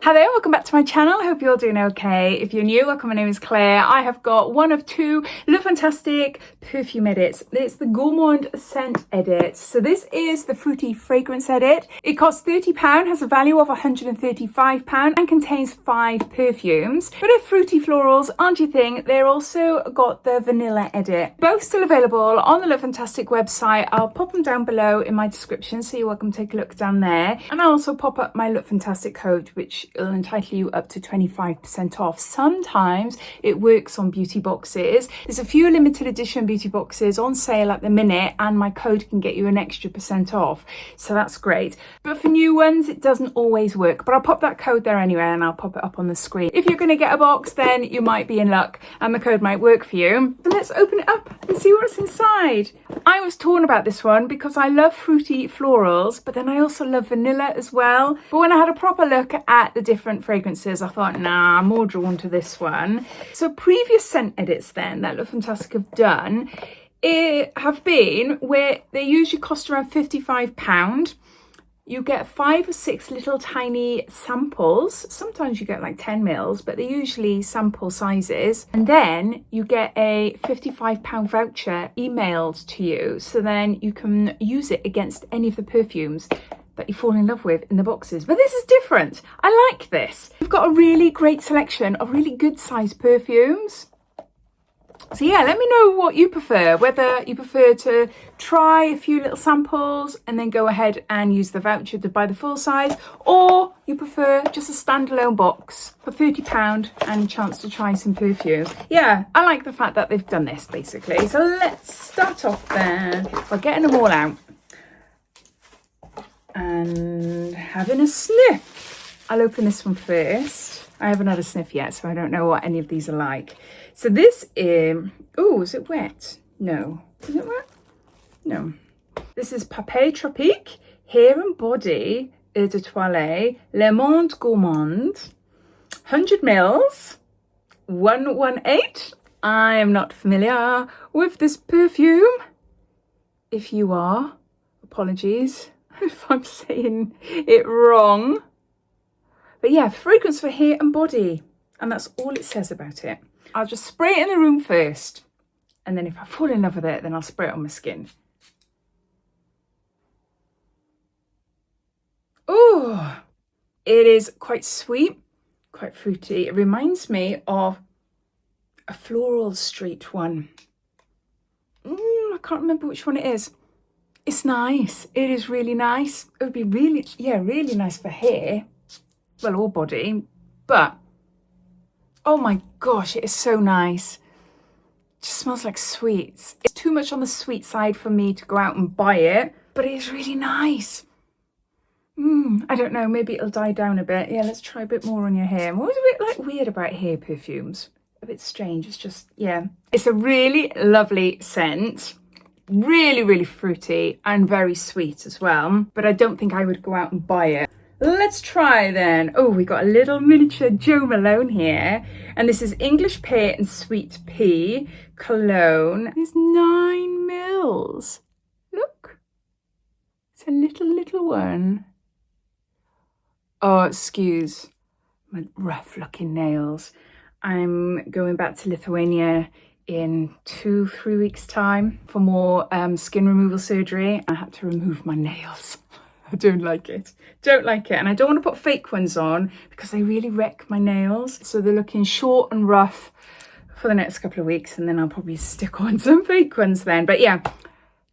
Hello, welcome back to my channel. I hope you're all doing okay. If you're new, welcome. My name is Claire. I have got one of two Lookfantastic perfume edits. It's the Gourmand scent edit. So this is the fruity fragrance edit. It costs £30, has a value of £135 and contains 5 perfumes. But if fruity florals aren't your thing, they're also got the vanilla edit. Both still available on the Lookfantastic website. I'll pop them down below in my description, so you're welcome to take a look down there. And I'll also pop up my Lookfantastic code, which it'll entitle you up to 25% off. Sometimes it works on beauty boxes. There's a few limited edition beauty boxes on sale at the minute, and my code can get you an extra % off. So that's great. But for new ones, it doesn't always work. But I'll pop that code there anyway, and I'll pop it up on the screen. If you're going to get a box, then you might be in luck, and the code might work for you. So let's open it up and see what's inside. I was torn about this one because I love fruity florals, but then I also love vanilla as well. But when I had a proper look at the different fragrances, I thought, nah, I'm more drawn to this one. So previous scent edits then that Lookfantastic have done have been where they usually cost around £55. You get 5 or 6 little tiny samples. Sometimes you get like 10 mils, but they're usually sample sizes. And then you get a £55 voucher emailed to you. So then you can use it against any of the perfumes that you fall in love with in the boxes. But this is different. I like this. We've got a really great selection of really good sized perfumes. So yeah, let me know what you prefer, whether you prefer to try a few little samples and then go ahead and use the voucher to buy the full size, or you prefer just a standalone box for £30 and a chance to try some perfumes. Yeah, I like the fact that they've done this basically. So let's start off then by getting them all out and having a sniff. I'll open this one first. I haven't had a sniff yet, so I don't know what any of these are like. So this is, oh, is it wet? No. Is it wet? No. This is Papaye Tropique, Hair and Body Eau de Toilette, Le Monde Gourmand, 100 mils, 118. I am not familiar with this perfume. If you are, apologies if I'm saying it wrong. But yeah, fragrance for hair and body. And that's all it says about it. I'll just spray it in the room first. And then if I fall in love with it, then I'll spray it on my skin. Oh, it is quite sweet, quite fruity. It reminds me of a Floral Street one. I can't remember which one it is. It's nice. It is really nice. It would be really, really nice for hair. Well, or body, but oh my gosh, it is so nice. It just smells like sweets. It's too much on the sweet side for me to go out and buy it, but it is really nice. I don't know, maybe it'll die down a bit. Yeah, let's try a bit more on your hair. I'm always a bit like weird about hair perfumes. A bit strange. It's just, yeah. It's a really lovely scent. Really, really fruity and very sweet as well. But I don't think I would go out and buy it. Let's try then. Oh, we got a little miniature Jo Malone here. And this is English Pear and Sweet Pea Cologne. It's 9 mils. Look. It's a little one. Oh, excuse my rough looking nails. I'm going back to Lithuania in 2-3 weeks time for more skin removal surgery. I had to remove my nails. I don't like it. Don't like it. And I don't want to put fake ones on because they really wreck my nails. So they're looking short and rough for the next couple of weeks. And then I'll probably stick on some fake ones then. But yeah,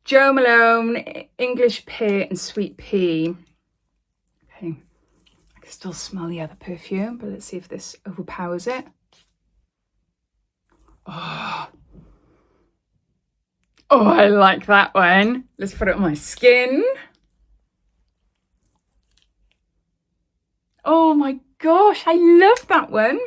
Jo Malone, English Pear and Sweet Pea. Okay. I can still smell the other perfume, but let's see if this overpowers it. Oh, I like that one. Let's put it on my skin. Oh my gosh, I love that one.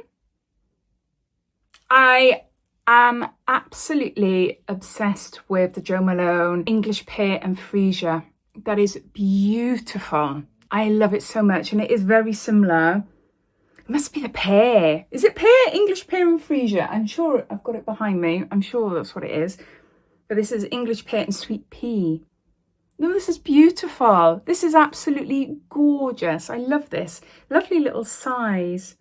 I am absolutely obsessed with the Jo Malone English Pear and Freesia. That is beautiful. I love it so much, and it is very similar. It must be the pear. Is it pear? English Pear and Freesia. I'm sure I've got it behind me. I'm sure that's what it is. But this is English Pear and Sweet Pea. No, this is beautiful. This is absolutely gorgeous. I love this. Lovely little size.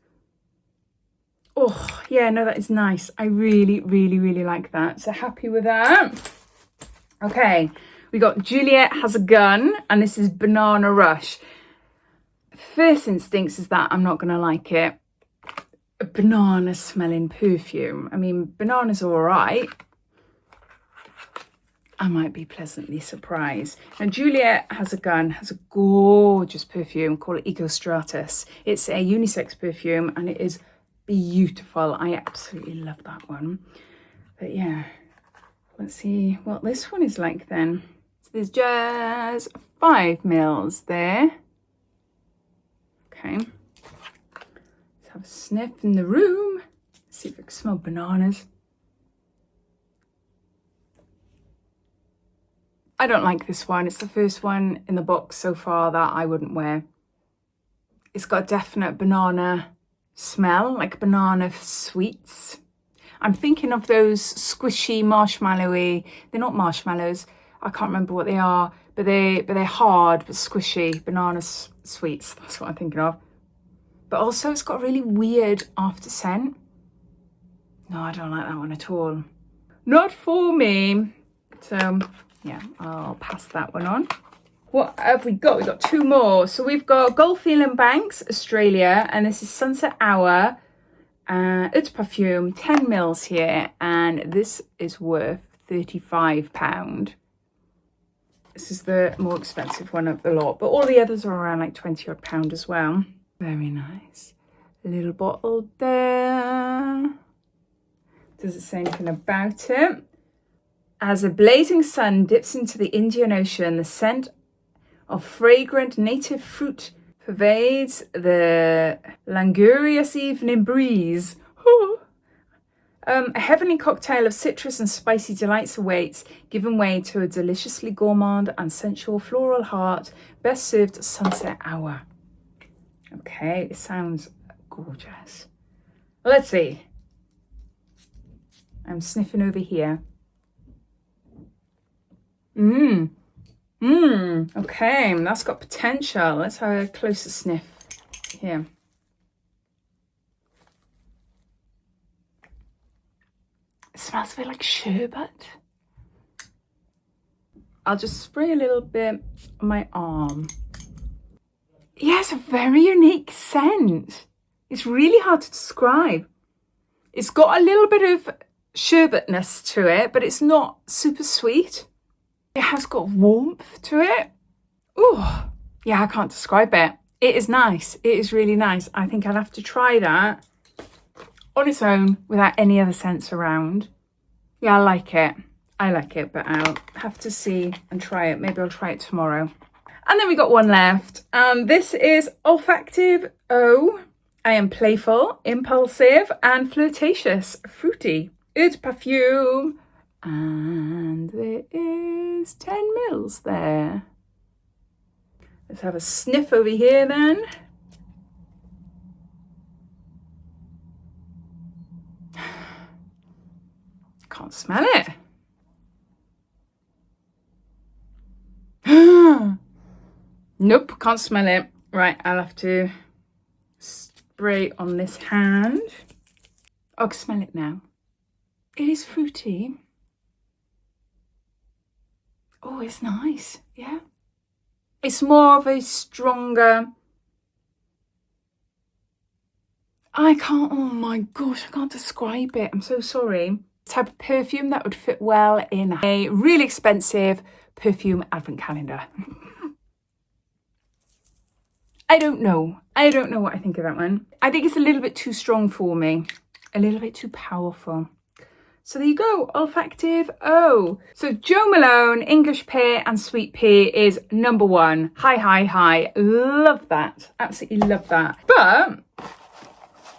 Oh, yeah, no, that is nice. I really, really, really like that. So happy with that. Okay, we got Juliette Has a Gun, and this is Banana Rush. First instincts is that I'm not going to like it. A banana smelling perfume. I mean, banana's all right. I might be pleasantly surprised. Now, Juliette Has a Gun has a gorgeous perfume called Eco Stratus. It's a unisex perfume and it is beautiful. I absolutely love that one. But yeah, let's see what this one is like then. So there's just 5 mils there. Okay. Let's have a sniff in the room. Let's see if I can smell bananas. I don't like this one. It's the first one in the box so far that I wouldn't wear. It's got a definite banana smell, like banana sweets. I'm thinking of those squishy marshmallowy. They're not marshmallows. I can't remember what they are, but they're hard but squishy banana sweets. That's what I'm thinking of. But also it's got a really weird after scent. No, I don't like that one at all. Not for me. So yeah, I'll pass that one on. What have we got? We've got 2 more. So we've got Goldfield and Banks, Australia, and this is Sunset Hour. Eau de Parfum, 10 mils here, and this is worth £35. This is the more expensive one of the lot, but all the others are around like £20 as well. Very nice. A little bottle there. Does it say anything about it? As a blazing sun dips into the Indian Ocean, the scent of fragrant native fruit pervades the languorous evening breeze. A heavenly cocktail of citrus and spicy delights awaits, giving way to a deliciously gourmand and sensual floral heart, best served at sunset hour. Okay, it sounds gorgeous. Well, let's see. I'm sniffing over here. Okay, that's got potential. Let's have a closer sniff here. It smells a bit like sherbet. I'll just spray a little bit on my arm. Yeah, it's a very unique scent. It's really hard to describe. It's got a little bit of sherbetness to it, but it's not super sweet. It has got warmth to it. Oh, yeah, I can't describe it. It is nice. It is really nice. I think I'll have to try that on its own without any other scents around. Yeah, I like it. I like it, but I'll have to see and try it. Maybe I'll try it tomorrow. And then we got one left. This is Olfactive O. I am playful, impulsive, and flirtatious. Fruity. Eau de Parfum. And there is 10 mils there. Let's have a sniff over here then. Can't smell it. Nope, can't smell it. Right, I'll have to spray on this hand. Oh, I can smell it now. It is fruity. Oh, it's nice. Yeah. It's more of a stronger... oh my gosh, I can't describe it. I'm so sorry. Type of perfume that would fit well in a really expensive perfume advent calendar. I don't know. I don't know what I think of that one. I think it's a little bit too strong for me. A little bit too powerful. So there you go, Olfactive O. So Jo Malone, English Pear and Sweet Pea is number 1. Hi. Love that. Absolutely love that. But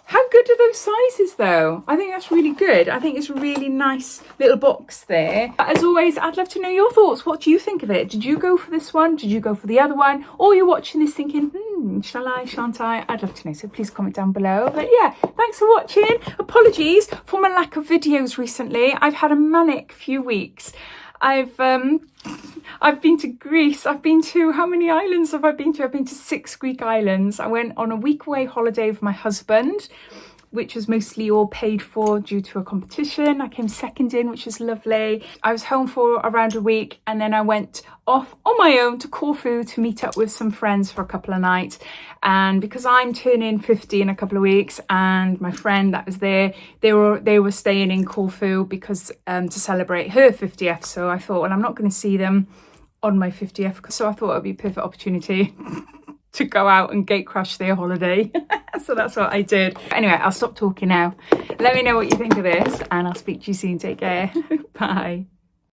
how good are those sizes though? I think that's really good. I think it's a really nice little box there. As always, I'd love to know your thoughts. What do you think of it? Did you go for this one? Did you go for the other one? Or you're watching this thinking, shall I, shan't I? I'd love to know, so please comment down below. But yeah, thanks for watching. Apologies for my lack of videos recently. I've had a manic few weeks. I've I've been to Greece. I've been to, how many islands have I been to? I've been to 6 Greek islands. I went on a week away holiday with my husband, which was mostly all paid for due to a competition. I came second in, which was lovely. I was home for around a week, and then I went off on my own to Corfu to meet up with some friends for a couple of nights. And because I'm turning 50 in a couple of weeks, and my friend that was there, they were staying in Corfu because to celebrate her 50th. So I thought, well, I'm not going to see them on my 50th, so I thought it would be a perfect opportunity to go out and gate crash their holiday. So that's what I did. Anyway, I'll stop talking now. Let me know what you think of this, and I'll speak to you soon. Take care. Bye.